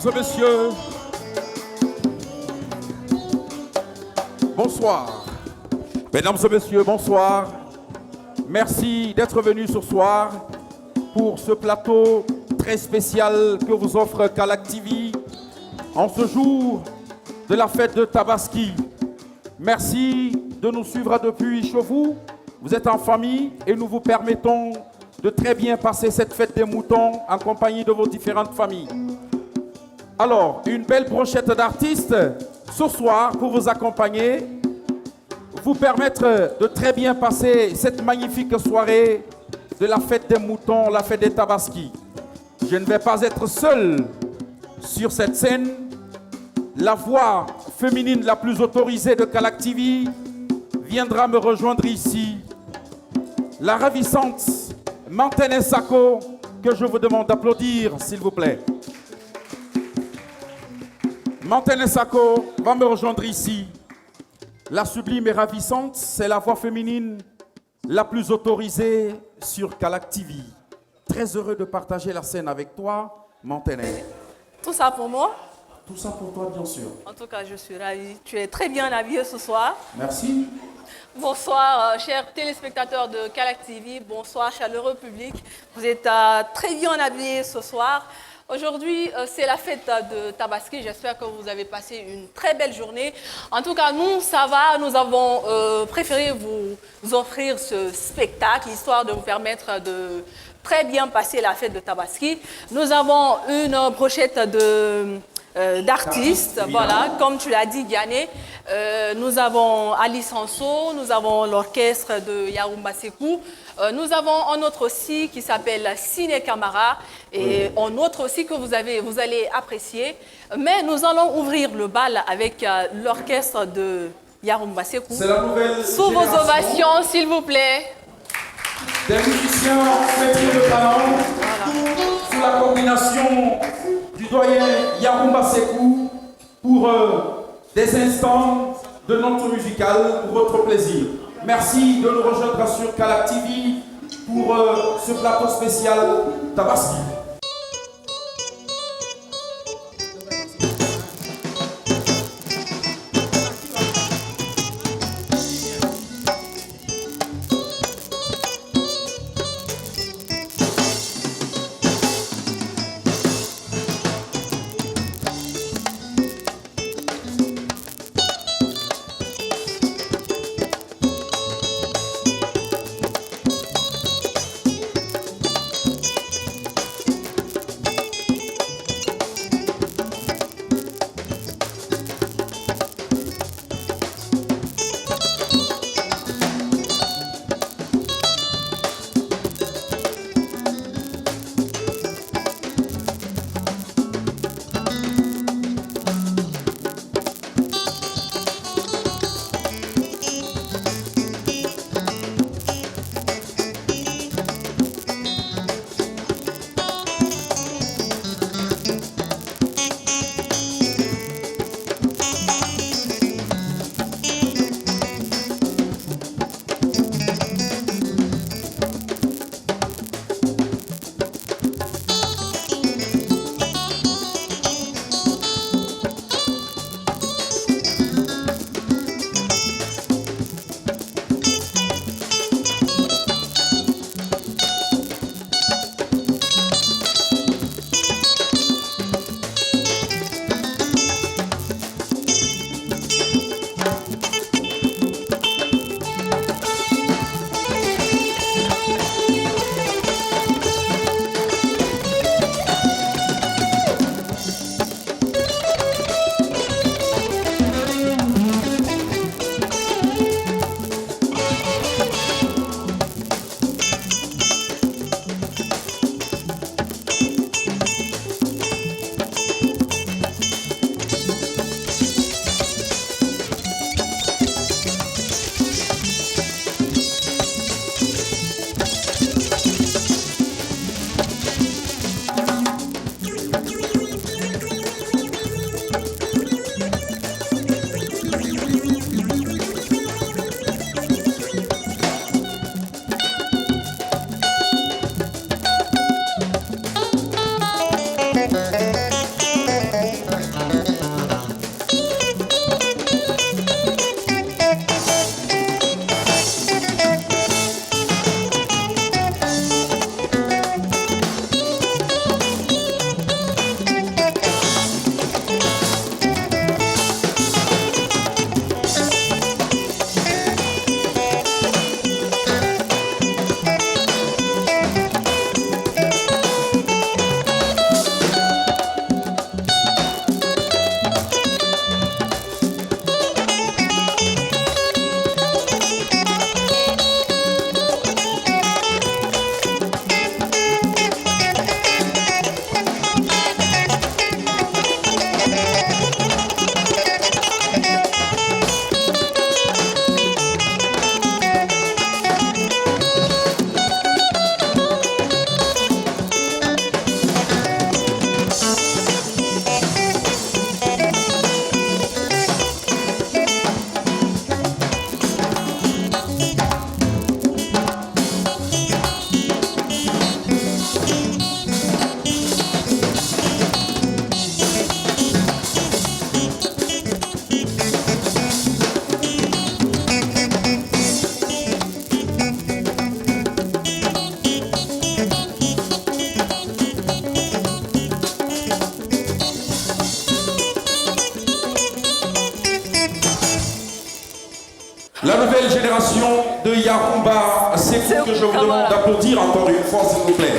et messieurs, bonsoir. Mesdames et messieurs, bonsoir. Merci d'être venus ce soir pour ce plateau très spécial que vous offre Kalac TV en ce jour de la fête de Tabaski. Merci de nous suivre depuis chez vous. Vous êtes en famille et nous vous permettons de très bien passer cette fête des moutons en compagnie de vos différentes familles. Alors, une belle brochette d'artistes ce soir pour vous accompagner, vous permettre de très bien passer cette magnifique soirée de la fête des moutons, la fête des Tabaski. Je ne vais pas être seul sur cette scène. La voix féminine la plus autorisée de Kalac TV viendra me rejoindre ici. La ravissante Mantene Sako, que je vous demande d'applaudir, s'il vous plaît. Mantene Sako va me rejoindre ici. La sublime et ravissante, c'est la voix féminine la plus autorisée sur Kalac TV. Très heureux de partager la scène avec toi, Mantene. Tout ça pour moi? Tout ça pour toi, bien sûr. En tout cas, je suis ravie. Tu es très bien habillé ce soir. Merci. Bonsoir, chers téléspectateurs de Kalac TV. Bonsoir, chaleureux public. Vous êtes très bien habillés ce soir. Aujourd'hui, c'est la fête de Tabaski. J'espère que vous avez passé une très belle journée. En tout cas, nous, ça va. Nous avons préféré vous offrir ce spectacle, histoire de vous permettre de très bien passer la fête de Tabaski. Nous avons une brochette d'artistes, voilà, comme tu l'as dit, Diané. Nous avons Alice Anso, nous avons l'orchestre de Yaroumba Sekou, nous avons un autre aussi qui s'appelle Ciné Camara et un autre aussi que vous allez apprécier. Mais nous allons ouvrir le bal avec l'orchestre de Yaroumba Sekou. C'est la nouvelle Sous vos ovations, s'il vous plaît. Des musiciens pétris de talent, sous la coordination du doyen Yaroumba Sekou pour des instants de notre musical pour votre plaisir. Merci de nous rejoindre sur Kalac TV pour ce plateau spécial Tabaski. La nouvelle génération de Yarumba, c'est vous que je vous demande d'applaudir encore une fois, s'il vous plaît.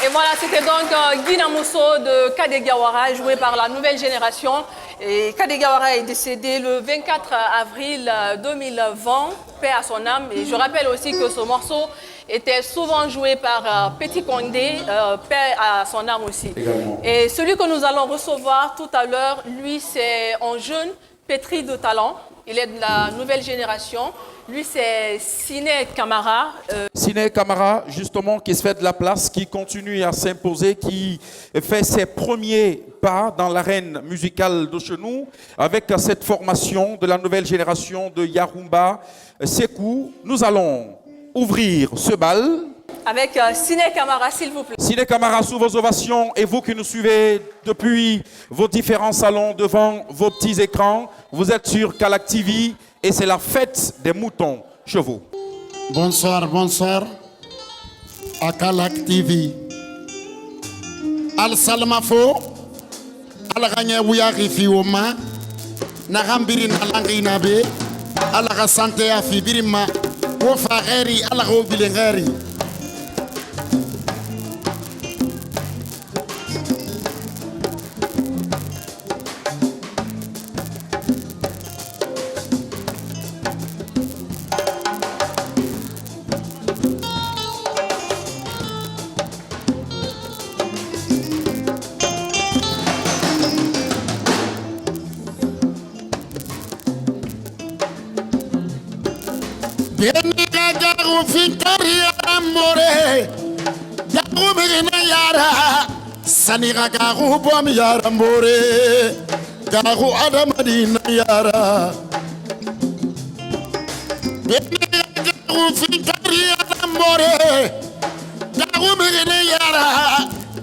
Et voilà, c'était donc Guy Namusso de Kadegawara, joué par la nouvelle génération. Et Kadegawara est décédé le 24 avril 2020, paix à son âme. Et je rappelle aussi que ce morceau était souvent joué par Petit Condé, paix à son âme aussi. Également. Et celui que nous allons recevoir tout à l'heure, lui, c'est un jeune pétri de talent. Il est de la nouvelle génération. Lui, c'est Siné Camara. Siné Camara, justement, qui se fait de la place, qui continue à s'imposer, qui fait ses premiers pas dans l'arène musicale de chez nous, avec cette formation de la nouvelle génération de Yarumba. Sekou, nous allons ouvrir ce bal. Avec Siné Camara, s'il vous plaît. Siné Camara, sous vos ovations, et vous qui nous suivez depuis vos différents salons, devant vos petits écrans, vous êtes sur Kalak TV et c'est la fête des moutons chevaux. Bonsoir, bonsoir à Kalak TV. Al Salmafo, Al Gagné Wiyari Fioma, Narambirin Alanginabe, Al Rasante Afibirima, Wofageri, Al Robilengeri. Garu finkari amore, garu mirina yara, sanira garu bom yara more, garu adamadina yara. Garu finkari amore, garu mirina yara,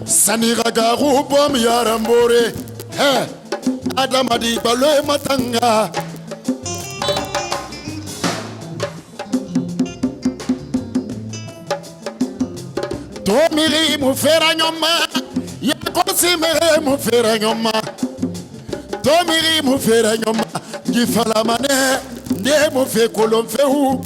sanira garu bom yara more, he, adamadi baloe matanga. Tomiri mufera nyoma, ya konsimere mufera nyoma. Tomiri mufera nyoma, gifala mane, ne mufe kolomfeu.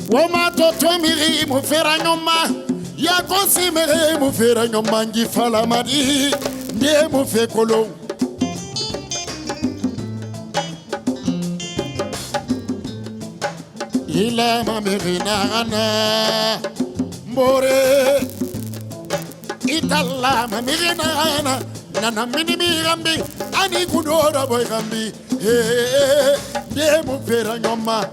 Woma to tomiri mufera nyoma. Ya konsimere mu fera nyomangi fala madi ne mu fe kolo ila mamirina ana more italla mamirina ana nana minimi gambi ani kudora boy gambi ne mu fera nyoma.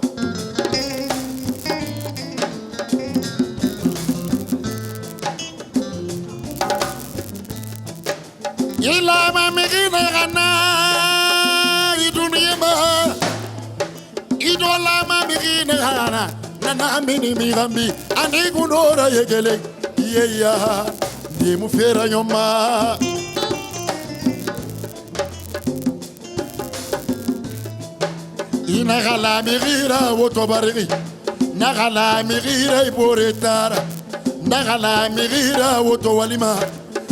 Ila mamigina gana iduniyama idola mamigina gana nana mini migambi ani gunora yegele yeya ni mufera nyoma ina gala migira wotobari na gala migira iboretara na gala migira wotowalima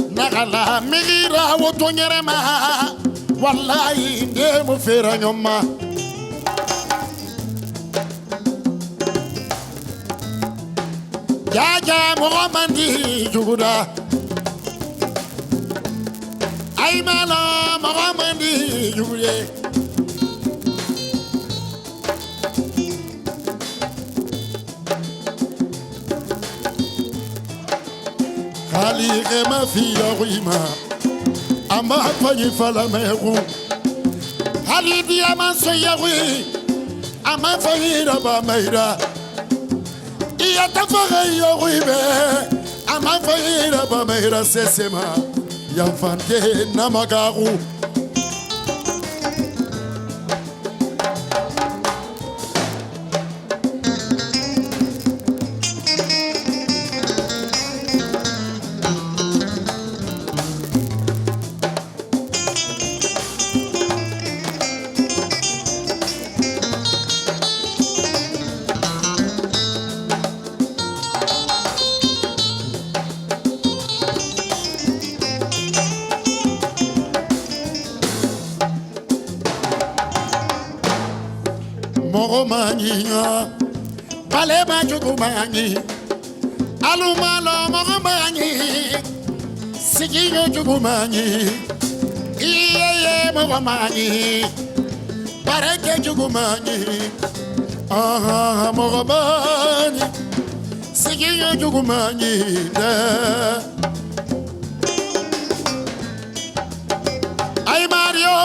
Nagala migira wotonyerema wallahi nde mu fera nyoma jaja mohamandi juguda ay mala mohamandi jugude Ali ma fille rima ama fanyi fala meru Ali diama soyawi ama fanyi raba meira iya tafara yoribe ama fanyi raba meira sesema ya fante namagaru jugumangi balema jugumangi alumalo mogumangi siginyo jugumangi iye mogumangi bareke jugumangi mogumangi siginyo jugumangi ay Mario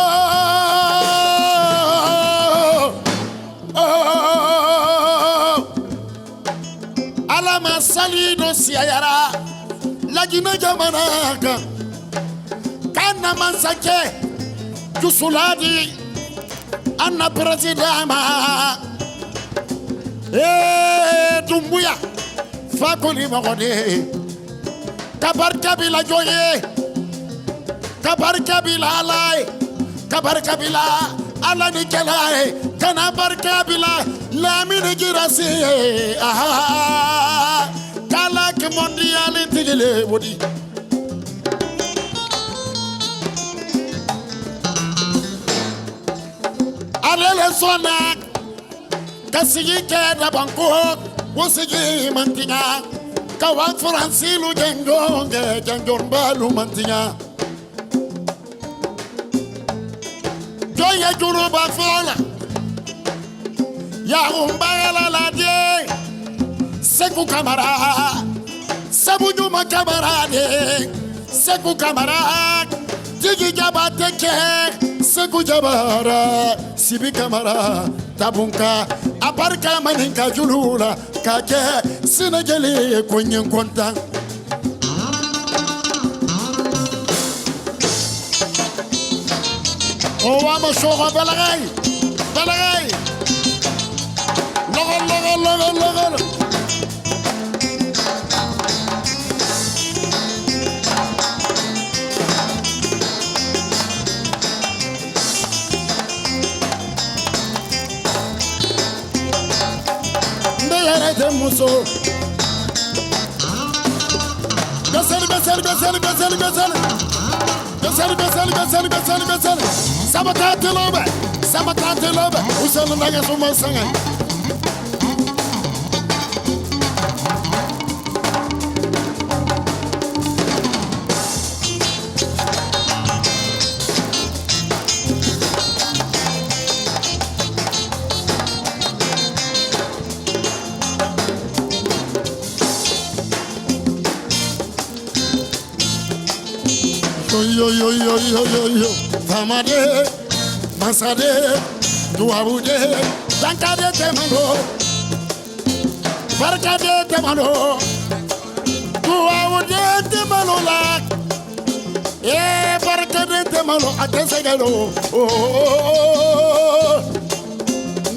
alama salido siayara lagina jamanaka kana mansake jusuladi anna presidama dumbuya fakoli magode kabar kabila joye kabar kabila alay kabar kabila ala ni kelay kana bar kabila lamine girasi kala ke mondial intigile wodi alele sona kasigi ke da banko wosigi mantinga kawan fransilu jengonge jengon balu mantinga joye juruba fola ya umbala la die seku kamara sabu nyuma kamara de seku kamara tigi jabate ke seku jabara sibi kamara tabunka aparka maninka julula kake sinajele konyen konta o wama shoga balagay balagay logol ndeyere muso besel sabatate lobe usel ndaga suma sanga yo famade masade duabude dankade temano barkade temano duabude temano la barkade temano atensegalo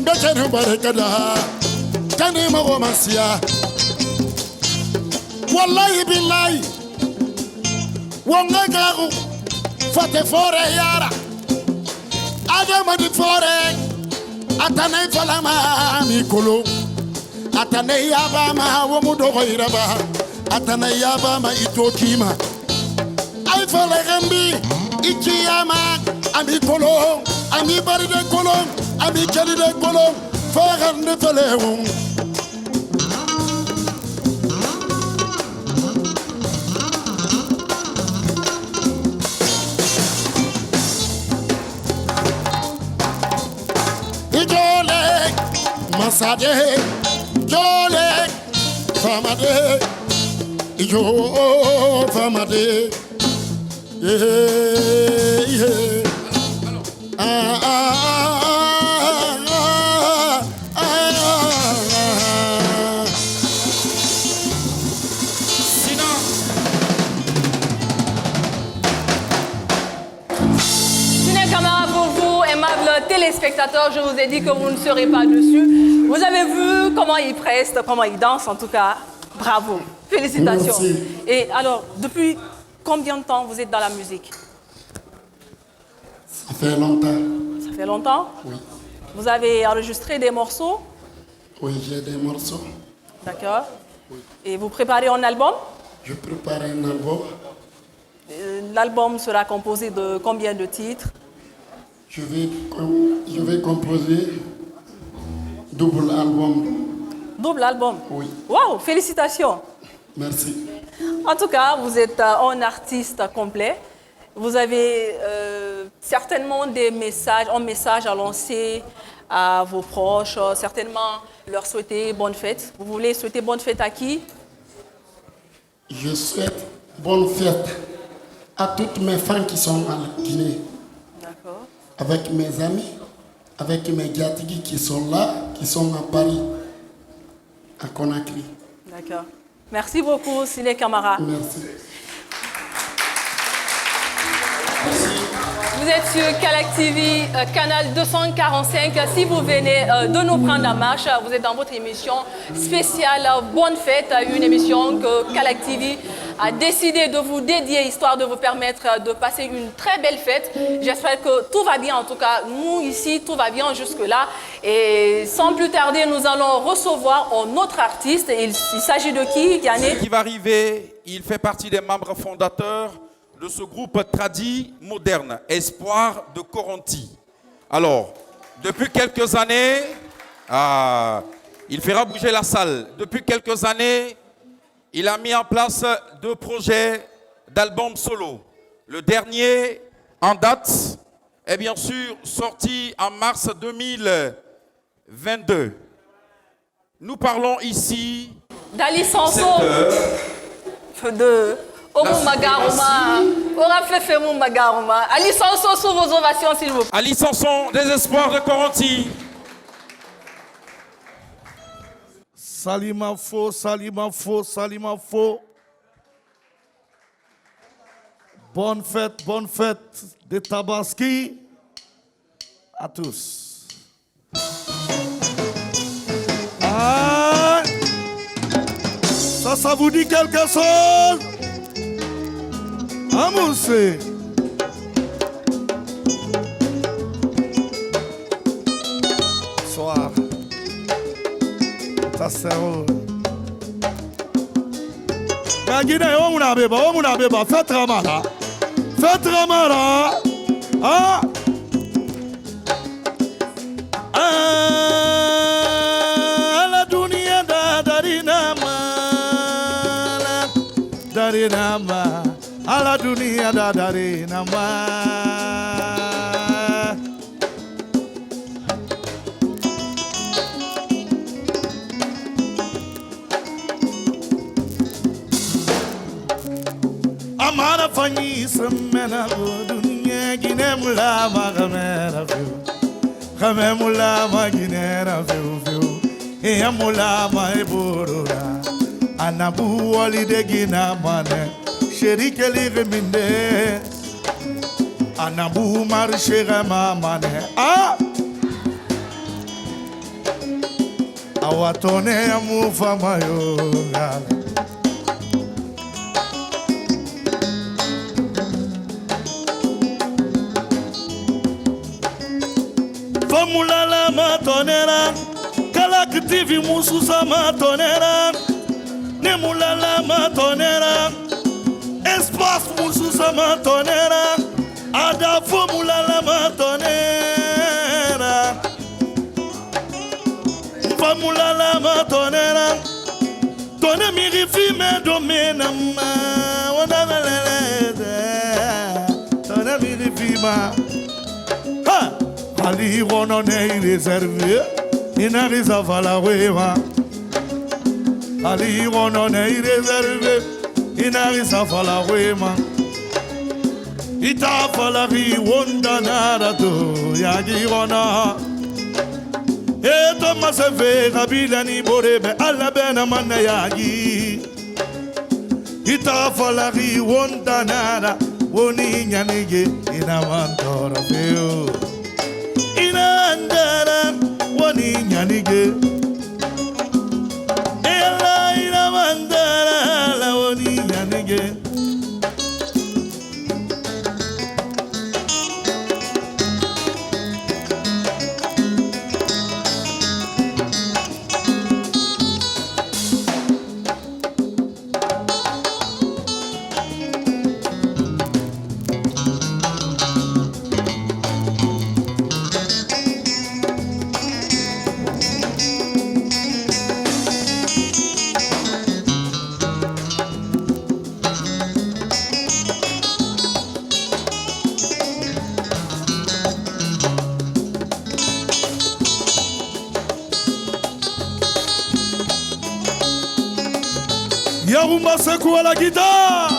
ndechenu barkada tani mago masia wallahi billahi wongagaru fate fore yara adama di fore atane falama mikolo atane yabama womudo khoiraba atane yabama itokima ay fale gambi ikiyama amikolo ami baride kolon ami kelide kolon fagande falewu masade jole famade ijo famade téléspectateurs, je vous ai dit que vous ne serez pas dessus. Vous avez vu comment ils prestent, comment ils dansent, en tout cas, bravo, félicitations. Merci. Et alors, depuis combien de temps vous êtes dans la musique? Ça fait longtemps. Ça fait longtemps? Oui. Vous avez enregistré des morceaux? Oui, j'ai des morceaux. D'accord. Oui. Et vous préparez un album? Je prépare un album. L'album sera composé de combien de titres? Je vais composer Double album. Double album. Oui. Waouh, félicitations. Merci. En tout cas, vous êtes un artiste complet. Vous avez certainement un message à lancer à vos proches, certainement leur souhaiter bonne fête. Vous voulez souhaiter bonne fête à qui? Je souhaite bonne fête à toutes mes fans qui sont en Guinée. D'accord. Avec mes amis, avec mes Diatigui qui sont là, qui sont à Paris, à Conakry. D'accord. Merci beaucoup, Sine Camara. Merci. Vous êtes sur Calac TV, canal 245. Si vous venez de nous prendre en marche, vous êtes dans votre émission spéciale Bonne Fête, une émission que Calac TV a décidé de vous dédier, histoire de vous permettre de passer une très belle fête. J'espère que tout va bien, en tout cas, nous ici, tout va bien jusque-là. Et sans plus tarder, nous allons recevoir un autre artiste. Il s'agit de qui, Yannick? Qui va arriver, il fait partie des membres fondateurs de ce groupe tradi moderne, Espoir de Coronti. Alors, depuis quelques années, il fera bouger la salle. Depuis quelques années, il a mis en place 2 projets d'albums solo. Le dernier, en date, est bien sûr sorti en mars 2022. Nous parlons ici d'Ali Sanson, de Omu Magaruma, Orafefemu Magaruma. Ali Sanson sous vos ovations, s'il vous plaît. Ali Sanson, des Espoirs de Coronti. Salima fo, Salima fo, Salima fo. Bonne fête de Tabaski à tous. Ah, ça vous dit quelque chose? Amoussé. Soir. Ça c'est où? Guinée, on a beba, faites Ramara. Faites Ramara. Ah. La dunia da darinama. Darinama. La dunia da darinama. Amara fanyi semena dunia Guinée mula magamera fiu, kame mula maginera fiu fiu, e mula maeburura, anabu wali de Guinée mane, sherike ligeminde, anabu marchere mane, ah, awatone amufa mayoga. Famulala matonera, Calac TV mususa matonera, Nemulala matonera, Espace mususa matonera, Ada famulala matonera, Famulala matonera, Tone mirifi me domenama, Tone mirifi ma. Ali Ronone réservé, il n'arrive à la wema. Ali Ronone réservé, il n'arrive à la wema. Ita falari wonda narado yagi rona. Et Thomas se fait rabilani borebe alla bena manna yagi. Ita falari wonda nara woni nyanige ina mantora feo. Inandara wani nyanige ela ina mandara la wani nyanige Yarumba Sekou à la guitare.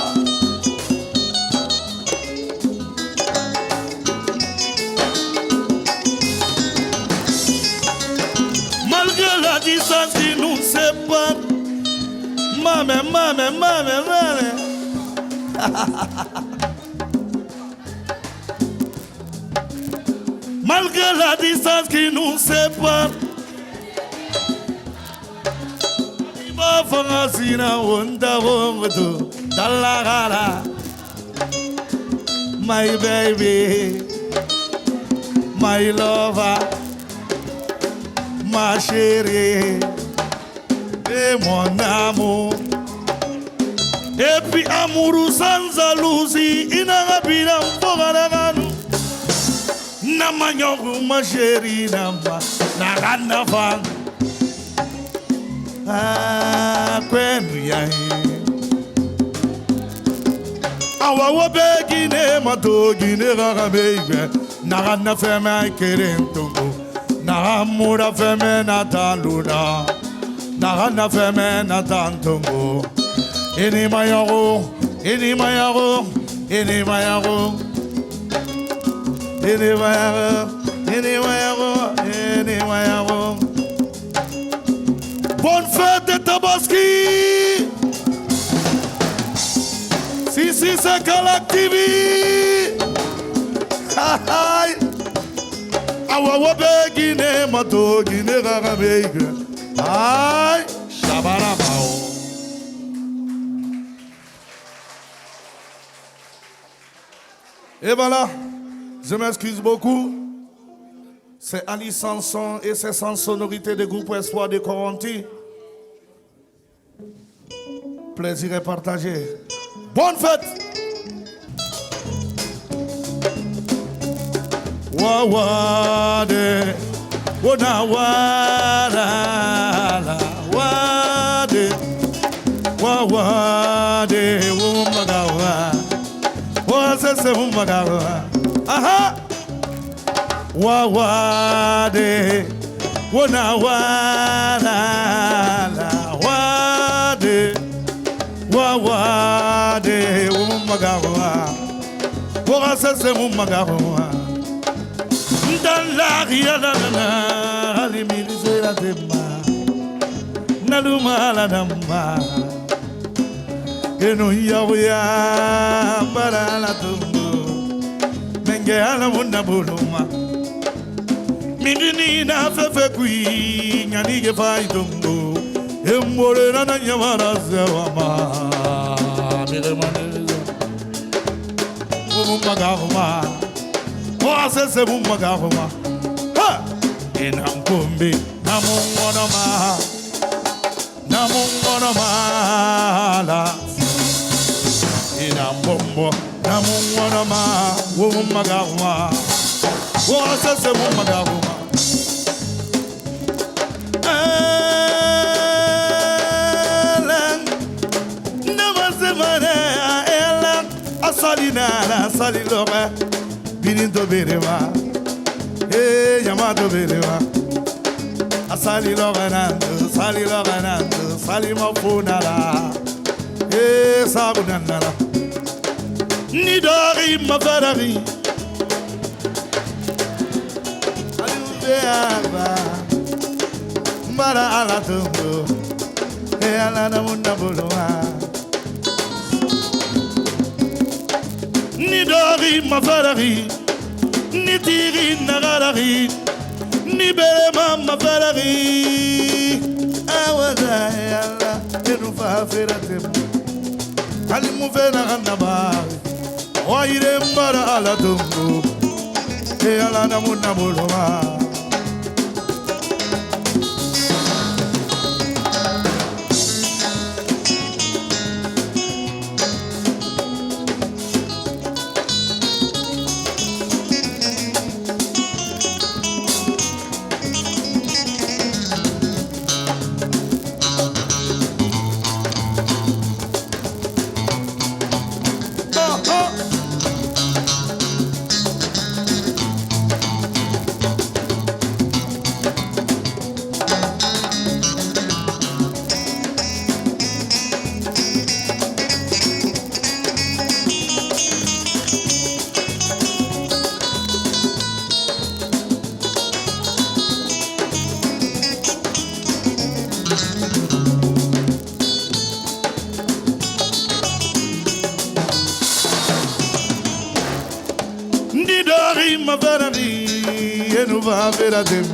Malgré la distance qui nous sépare, maman. Malgré la distance qui nous sépare, Iba Fangasina Wunda Wongo Dalagala, my baby, my lover, ma chérie, et mon amour. Et puis amoureux sans jalousie, inagabira mpogaraganu. Namanyogu ma chérie nama, naganafang. Ah, kwenu yahi. Awa wabe gine mato gine gagabege, naganafeme kerentungu, nagamura feme nataluna, naganafeme natantungu. Ini mayago, ini mayago, ini mayago, ini mayago, ini mayago, ini mayago. Bonne fête de Tabaski. Si c'est Kalaktivi. Awa wabe gine mato gine gagabege. Aïe, shabarabao. Et voilà, je m'excuse beaucoup. C'est Ali Sanson et ses sans sonorités de groupe Espoir de Coronti. Plaisir est partagé. Bonne fête! Wawade, wonawada, wade, wawade, wumagawa. Sese umagawa, aha, wawade, wona wala, wawade, umagawa, sese umagawa. Dans la riala na, alimirize la dema, naluma la dama. Eno ya para la tumbo menge ala munda buluma mindini na fefe kui nyani ge fai tumbo embore na nyamara zawama mire maneza mumma gahuma o sese mumma gahuma ha enam kumbi namungono ma la Inambombo, namungono ma, wumagawa, wasase wumagawa. Elang, namase mane, elang, asalina, asalilora, birinto berewa, yamato berewa, asalilora nando, salima funala, sabunanala. Nidori ma Ferrari Aliubeaba Mbara ala tumbo E ala na munda bulwa Nidori ma Ferrari Nitiri nagarari Nibere ma Ferrari Awaza yalla Enufa feratem Alimuvena ganabari Oire mbara ala tumbu E ala na muna bulwa Ndidori maverani enuva veradem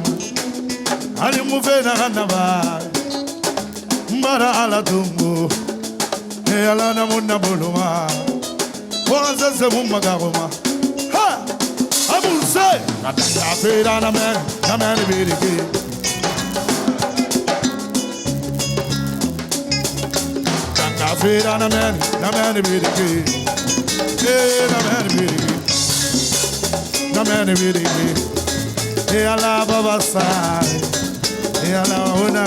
ali muvena hanava mbara ala tumbo e ala namuna boluma waza zemu magaroma ha abulse katanga fera na men biriki katanga fera na men biriki e na men biriki na men biriki e ala baba sai e ala una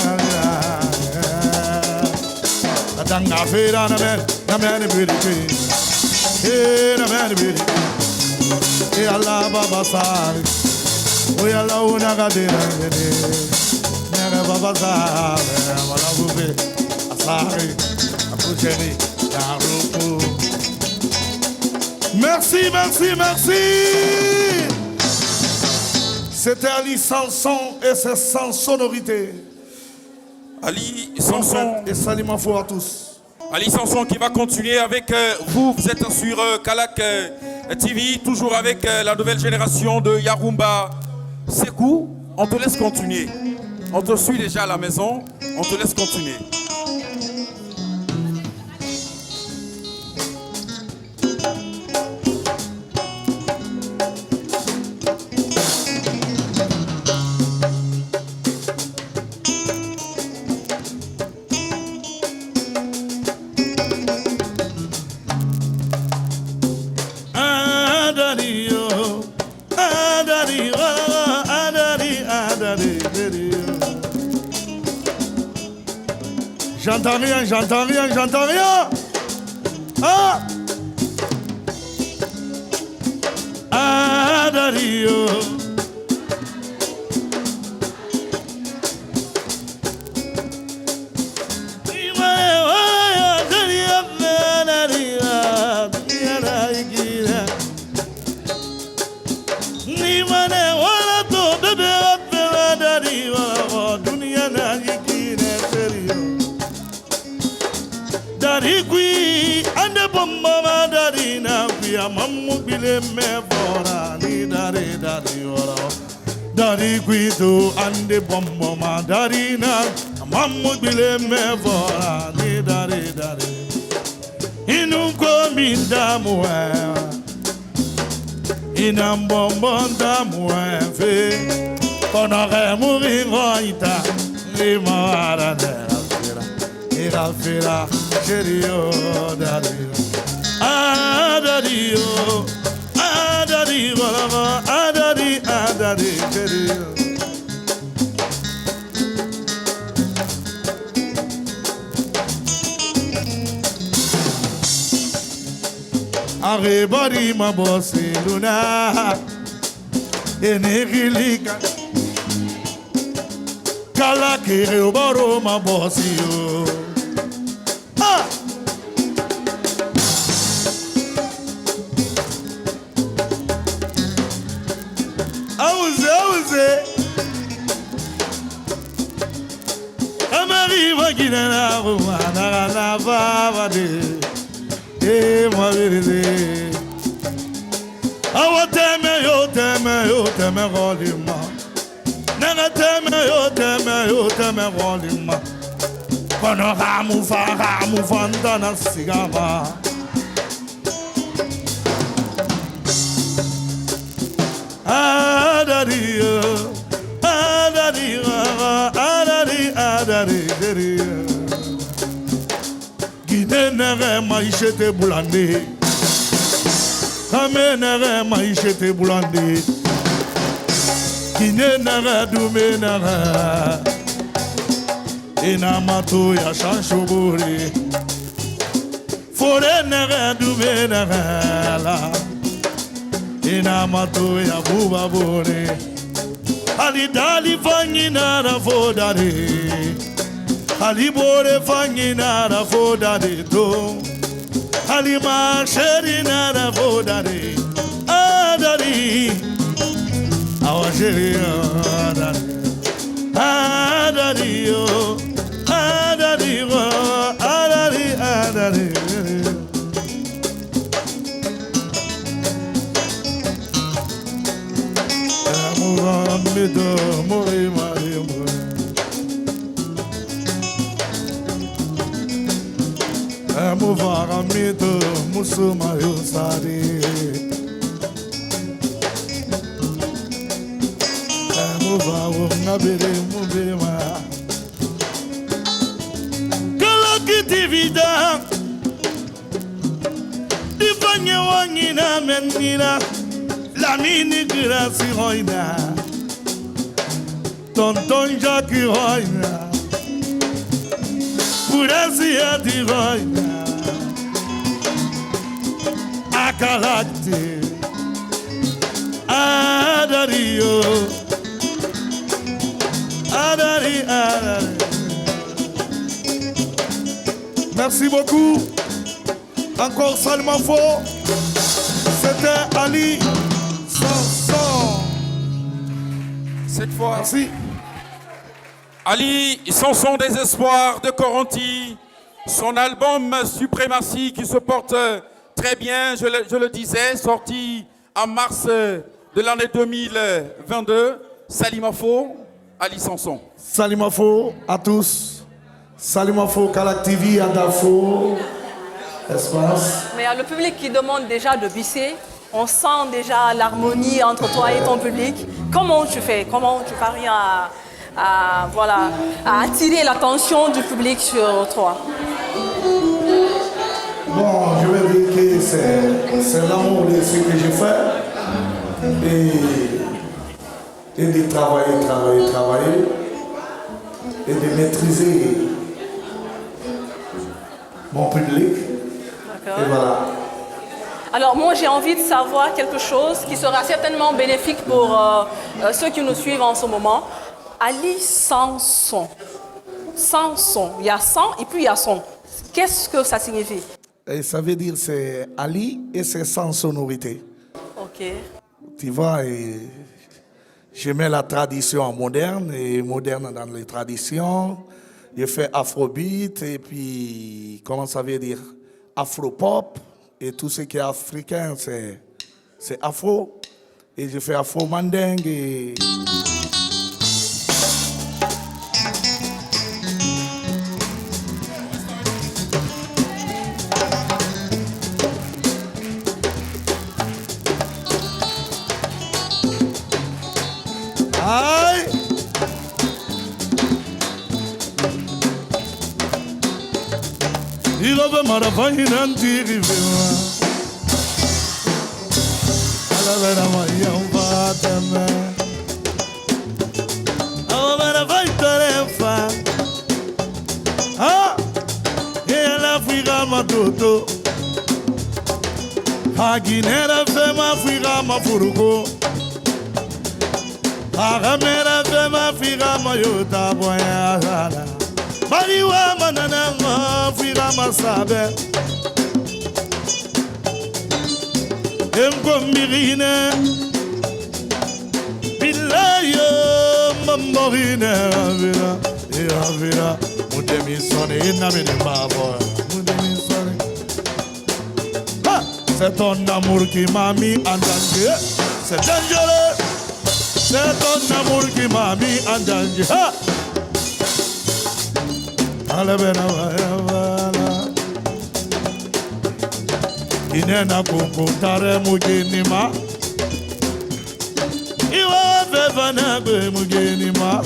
katanga fera na men biriki e na men biriki e ala baba sai o ala una gadera gede nere baba sai wala bube asai akujeni daruku. Merci, merci, merci. C'était Ali Sanson et ses 100 sonorités. Ali Sanson. Et saluons à tous. Ali Sanson qui va continuer avec vous. Vous êtes sur Kalak TV, toujours avec la nouvelle génération de Yarumba. Sekou, on te laisse continuer. On te suit déjà à la maison. On te laisse continuer. J'entends rien, j'entends rien, j'entends rien. Ah! Ah, Dario. Darigui ande bomba madarina via mamu bile me fora ni dare ora darigui do ande bomba madarina mamu bile me fora ni dare inunko mindamu inambombo ndamu fe konore muri ngoita ni mara Fira, Cherio, Dario, Adario, Adario, Adari, Adari, Cherio. Everybody, my boss, Luna, Enigilika, Kalakiri, Boro, my boss, you. Guinea, Romana, Vavade, eh, Marie. Our teme, yo, teme, rolima. Never teme, yo, teme, rolima. Kono ramu fanta na sigama. Adadio. Guinée nere maïchete boulande. Kame nere maïchete boulande. Guinée nere doume nere. Inamato ya chanchobori. Fore nere doume nere la. Inamato ya bubabori. Ali dali fangina na fodare, Ali bore fangina na fodare to, Ali masheri na fodare, Adari, our sheri Adari, Adari yo, Adari. Muvaramito Musuma Yusari Muvawum Nabiri Mubima Kalakitivida Difanya Wangina Menina Lamini Grassi Hoina Tonton Jackie Hoina Purasia Divina Akalakti Adario Adari Adari. Merci beaucoup. Encore Salma Fo. C'était Ali Sanson. Cette fois, Merci. Ali Sanson des Espoirs de Coronti, son album Suprématie qui se porte très bien, je le disais, sorti en mars de l'année 2022. Salimafo, Ali Sanson. Salimafo à tous. Salimafo Kalaktivi Adafo. Espace. Mais il y a le public qui demande déjà de bisser. On sent déjà l'harmonie entre toi et ton public. Comment tu fais? Comment tu parviens à attirer l'attention du public sur toi? Bon, je vais dire que c'est l'amour de ce que je fais. Et de travailler. Et de maîtriser mon public. D'accord. Et voilà. Alors moi j'ai envie de savoir quelque chose qui sera certainement bénéfique pour ceux qui nous suivent en ce moment. Ali Sanson. Sanson. Il y a sang et puis il y a son. Qu'est-ce que ça signifie? Et ça veut dire c'est Ali et c'est sans sonorité. Ok. Tu vois, et je mets la tradition moderne et moderne dans les traditions. Je fais afrobeat et puis, comment ça veut dire, afropop. Et tout ce qui est africain, c'est afro. Et je fais afro-mandingue et... Aïe! Il avait maravaille n'antirivera. Ala vera maia batama. Ala vera vai tarefa. Ah! E ela fica matoto. A guinera fema fica mafuruko. A ramera fema fica mayota boiada. Mariwa manana fica masabe. Emgomirine Bilayo Mamorine Avira Mudemisone Namine Babo Mudemisone. C'est ton amour qui m'a mis en danger. C'est dangereux. C'est ton amour qui m'a mis en danger. Inena kunkutare mugenima. Iwa vevana gwe mugenima.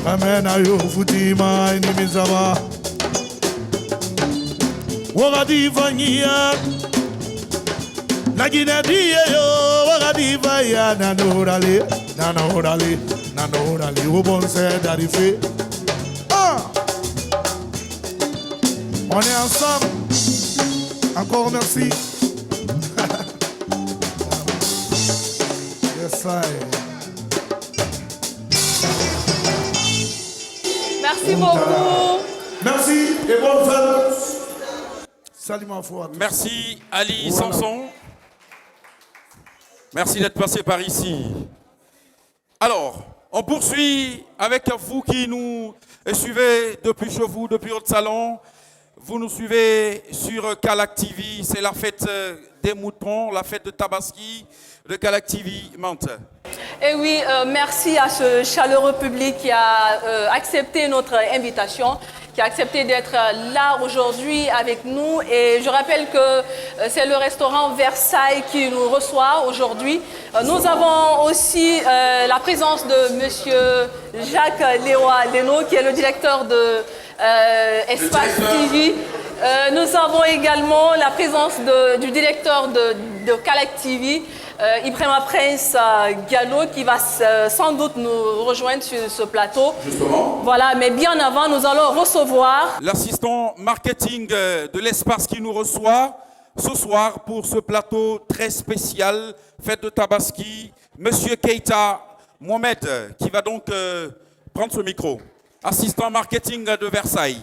Amena yo futima inimizama. Wagadiva nya. Nagina diye yo wagadiva ya nanorale. Nanorale ubonse darife. On est ensemble. Encore merci. Yes, I. Merci beaucoup. Merci et bonne fête. Salut ma foi. Merci Ali Sanson. Merci d'être passé par ici. Alors, on poursuit avec vous qui nous suivez depuis chez vous, depuis votre salon. Vous nous suivez sur Kalak TV, c'est la fête des moutons, la fête de Tabaski de Kalak TV Mantes. Et oui, merci à ce chaleureux public qui a accepté notre invitation. qui a accepté d'être là aujourd'hui avec nous. Et je rappelle que c'est le restaurant Versailles qui nous reçoit aujourd'hui. Nous avons aussi la présence de monsieur Jacques Léoa Leno, qui est le directeur de Espace TV. Nous avons également la présence du directeur de Calac TV, Ibrahima Prince Gallo, qui va sans doute nous rejoindre sur ce plateau. Justement. Voilà, mais bien avant, nous allons recevoir l'assistant marketing de l'Espace qui nous reçoit ce soir pour ce plateau très spécial, fête de Tabaski, Monsieur Keita Mohamed, qui va donc prendre ce micro. Assistant marketing de Versailles.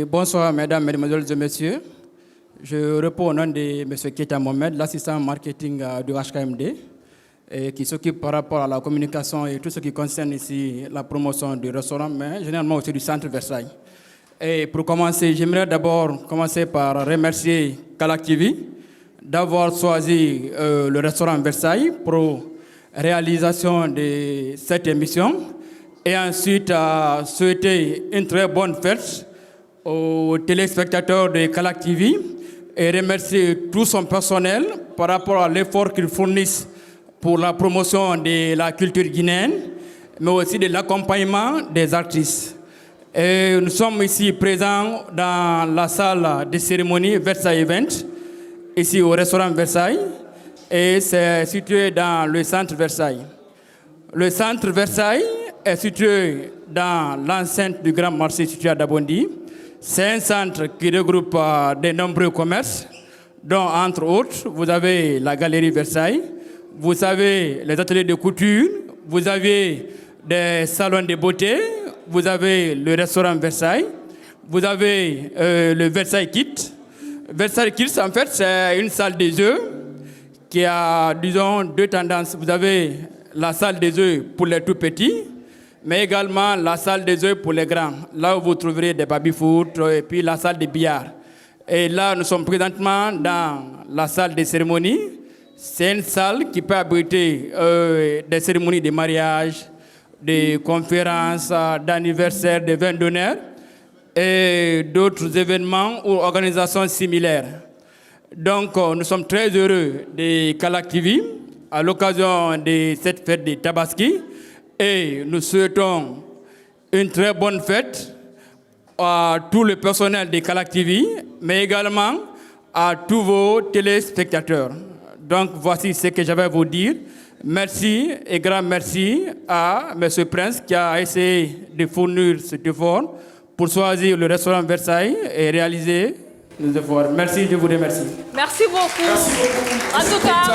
Bonsoir, mesdames, mesdemoiselles et messieurs. Je réponds au nom de M. Keita Mohamed, l'assistant marketing du HKMD, qui s'occupe par rapport à la communication et tout ce qui concerne ici la promotion du restaurant, mais généralement aussi du centre Versailles. Et pour commencer, j'aimerais d'abord commencer par remercier Calac TV d'avoir choisi le restaurant Versailles pour réalisation de cette émission et ensuite souhaiter une très bonne fête aux téléspectateurs de Calac TV et remercier tout son personnel par rapport à l'effort qu'ils fournissent pour la promotion de la culture guinéenne, mais aussi de l'accompagnement des artistes. Et nous sommes ici présents dans la salle de cérémonie Versailles Event, ici au restaurant Versailles, et c'est situé dans le centre Versailles. Le centre Versailles est situé dans l'enceinte du Grand Marché situé à Dabondi. C'est un centre qui regroupe de nombreux commerces, dont entre autres, vous avez la Galerie Versailles, vous avez les ateliers de couture, vous avez des salons de beauté, vous avez le restaurant Versailles, vous avez le Versailles Kids. Versailles Kids, en fait, c'est une salle des jeux qui a, disons, deux tendances. Vous avez la salle des jeux pour les tout petits, mais également la salle des jeux pour les grands, là où vous trouverez des baby-foot et puis la salle de billard. Et là, nous sommes présentement dans la salle des cérémonies. C'est une salle qui peut abriter des cérémonies de mariage, des conférences, d'anniversaire, des vins d'honneur et d'autres événements ou organisations similaires. Donc, nous sommes très heureux de Calac TV à l'occasion de cette fête de Tabaski. Et nous souhaitons une très bonne fête à tout le personnel de Calac TV, mais également à tous vos téléspectateurs. Donc voici ce que j'avais à vous dire. Merci et grand merci à M. Prince qui a essayé de fournir cet effort pour choisir le restaurant Versailles et réaliser nos efforts. Merci, je vous remercie. Merci beaucoup. En tout cas,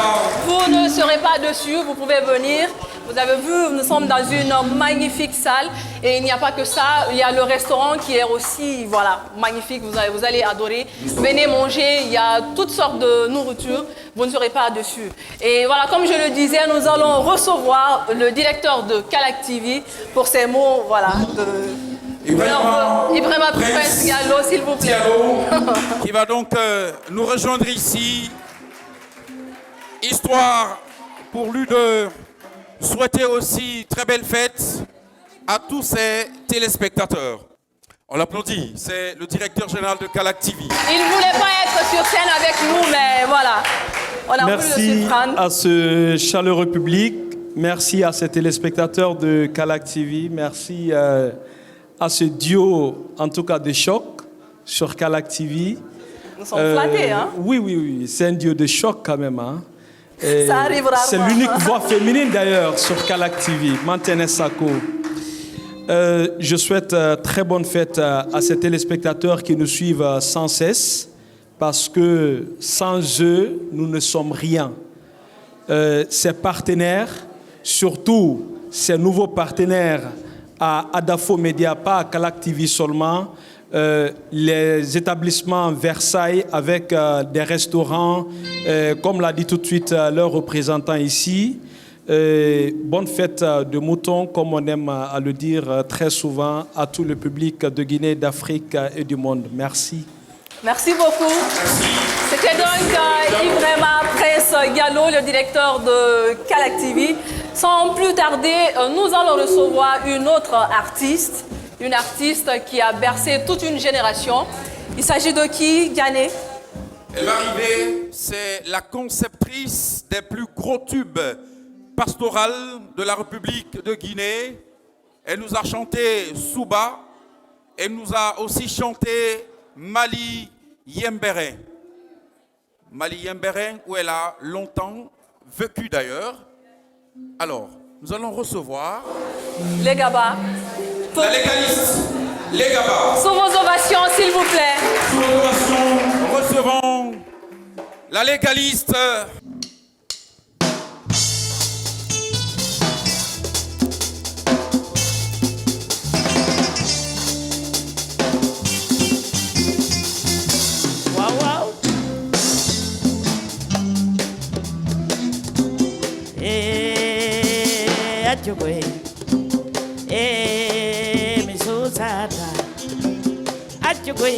vous ne serez pas dessus, vous pouvez venir. Vous avez vu, nous sommes dans une magnifique salle et il n'y a pas que ça, il y a le restaurant qui est aussi magnifique, vous allez adorer. Venez manger, il y a toutes sortes de nourriture, vous ne serez pas dessus. Et voilà, comme je le disais, nous allons recevoir le directeur de Calac TV pour ces mots, Ibrahima Prince Gallo, s'il vous plaît. Qui va donc nous rejoindre ici, histoire pour lui de souhaiter aussi très belle fête à tous ces téléspectateurs. On l'applaudit, c'est le directeur général de Calac TV. Il ne voulait pas être sur scène avec nous, mais voilà, on a voulu le surprendre. Merci à ce chaleureux public, merci à ces téléspectateurs de Calac TV, merci à ce duo, en tout cas de choc, sur Calac TV. Nous sommes flattés, hein? Oui, c'est un duo de choc quand même, hein? Ça arrive rarement. C'est l'unique voix féminine d'ailleurs sur Calac TV, Mantene Sako. Je souhaite très bonne fête à ces téléspectateurs qui nous suivent sans cesse, parce que sans eux, nous ne sommes rien. Ces partenaires, surtout ces nouveaux partenaires à Adafo Media, pas à Calac TV seulement, les établissements Versailles avec des restaurants, comme l'a dit tout de suite leur représentant ici. Bonne fête de mouton, comme on aime à le dire très souvent, à tout le public de Guinée, d'Afrique et du monde. Merci. Merci beaucoup. C'était donc Ibrahima Prince Gallo, le directeur de Calac TV. Sans plus tarder, nous allons recevoir une autre artiste, une artiste qui a bercé toute une génération. Il s'agit de qui, Diané? Elle va arriver, c'est la conceptrice des plus gros tubes pastoraux de la République de Guinée. Elle nous a chanté Souba. Elle nous a aussi chanté Mali Yembere. Mali Yembere, où elle a longtemps vécu d'ailleurs. Alors, nous allons recevoir... Les Gabas. La légaliste, les Gabas. Sous vos ovations, s'il vous plaît. Sous vos ovations, recevons la légaliste. Atchugwe, misuzata. Atchugwe,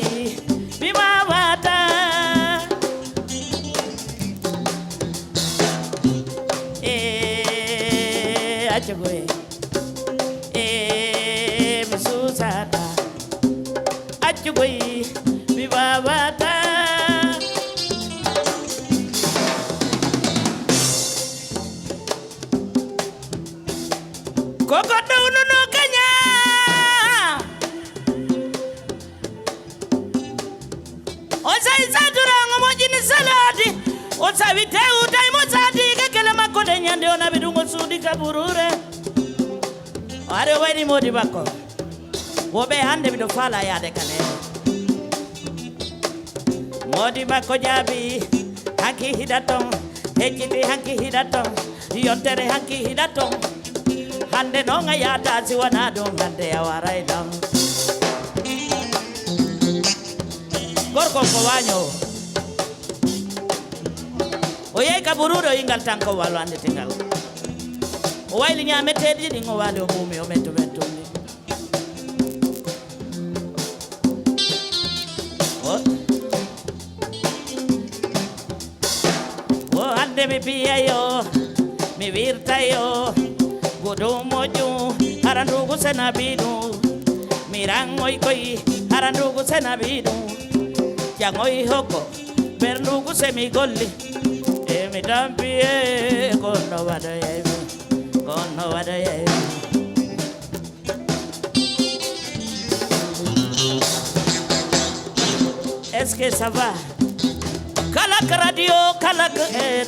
bimawata. Atchugwe, misuzata. Atchugwe, bimawata. Kokoto ununo kanya Osa isatura ngomojini salati Osa vite utai mozati Kekele makode nyande ona bidungo sudi kaburure Ware wedi modi bako Wobe hande bido fala yade kane Modi bako jabi Hanki hidaton Hechiti hanki hidaton Yontere hanki hidaton Hande nonga yata ziwana dongande awarai dang Gorko kowanyo Oye kabururo ingal tanko walo ande tingal Owaili nyame tedi dingo wale omumi ometo mentumi Hande mi pia yo Mi virta yo Godo moju harandugu senabidu Mirangoi koi harandugu senabidu Jangoi hoko berndugu semigolli Emi dampi kono wada yevi Kono wada yevi Est-ce que ça va? Kalak radio, kalak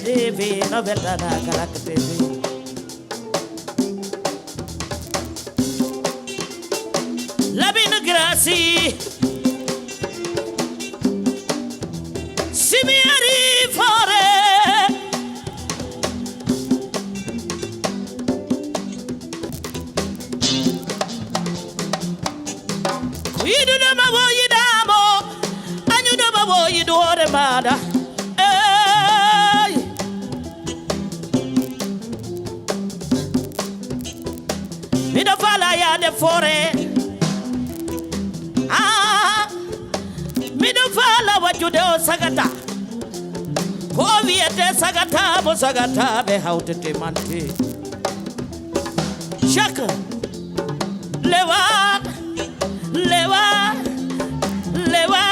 TV, novelada, kalak TV La bine gracie Si mi arrivare Kuidu da ma voyi damo Anyu da ma voyi duore mada Mi do fala ya de fore Mi do fala wajude o sagata Ko viete sagata bo sagata be hautete manti Shaka Lewa Lewa Lewa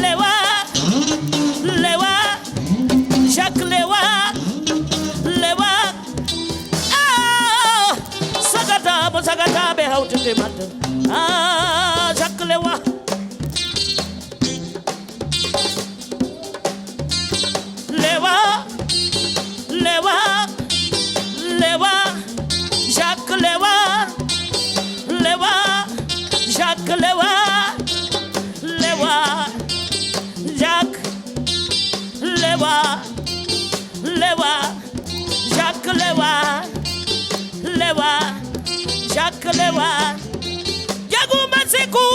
Lewa Lewa Shaka Lewa Lewa Sagata bo sagata be hautete manti Shaka Lewa Lewa, Lewa, Lewa, Jacques Lewa, Lewa, Jacques Lewa, Lewa, Jacques Lewa, Lewa, Jacques Lewa, Lewa, Jacques Lewa, Yaguma Sekou,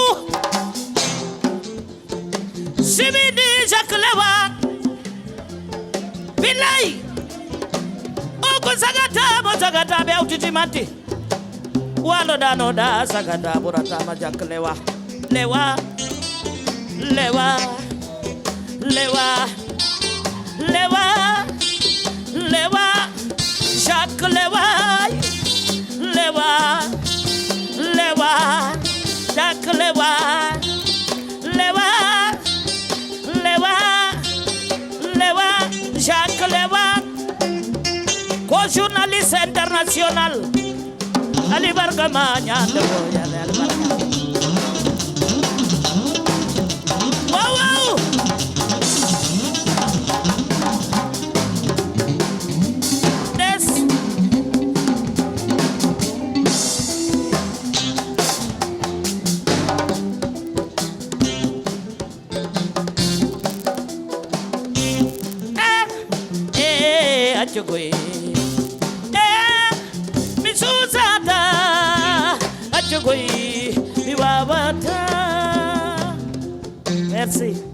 Simini Jacques Lewa. Bilai Oko sagata mo sagata be utitimati Walo da no da sagata burata ma jak lewa Lewa Lewa Lewa Lewa Lewa Jak lewa Lewa Lewa Jacques Lewa, Lewa, Lewa, Lewa, Jacques Lewa, co-journaliste international. Ali Bargama, Nyanda Boya, Ali Bargama. Wow, wow. This. Achugui. Misuzada. Achugui. Merci.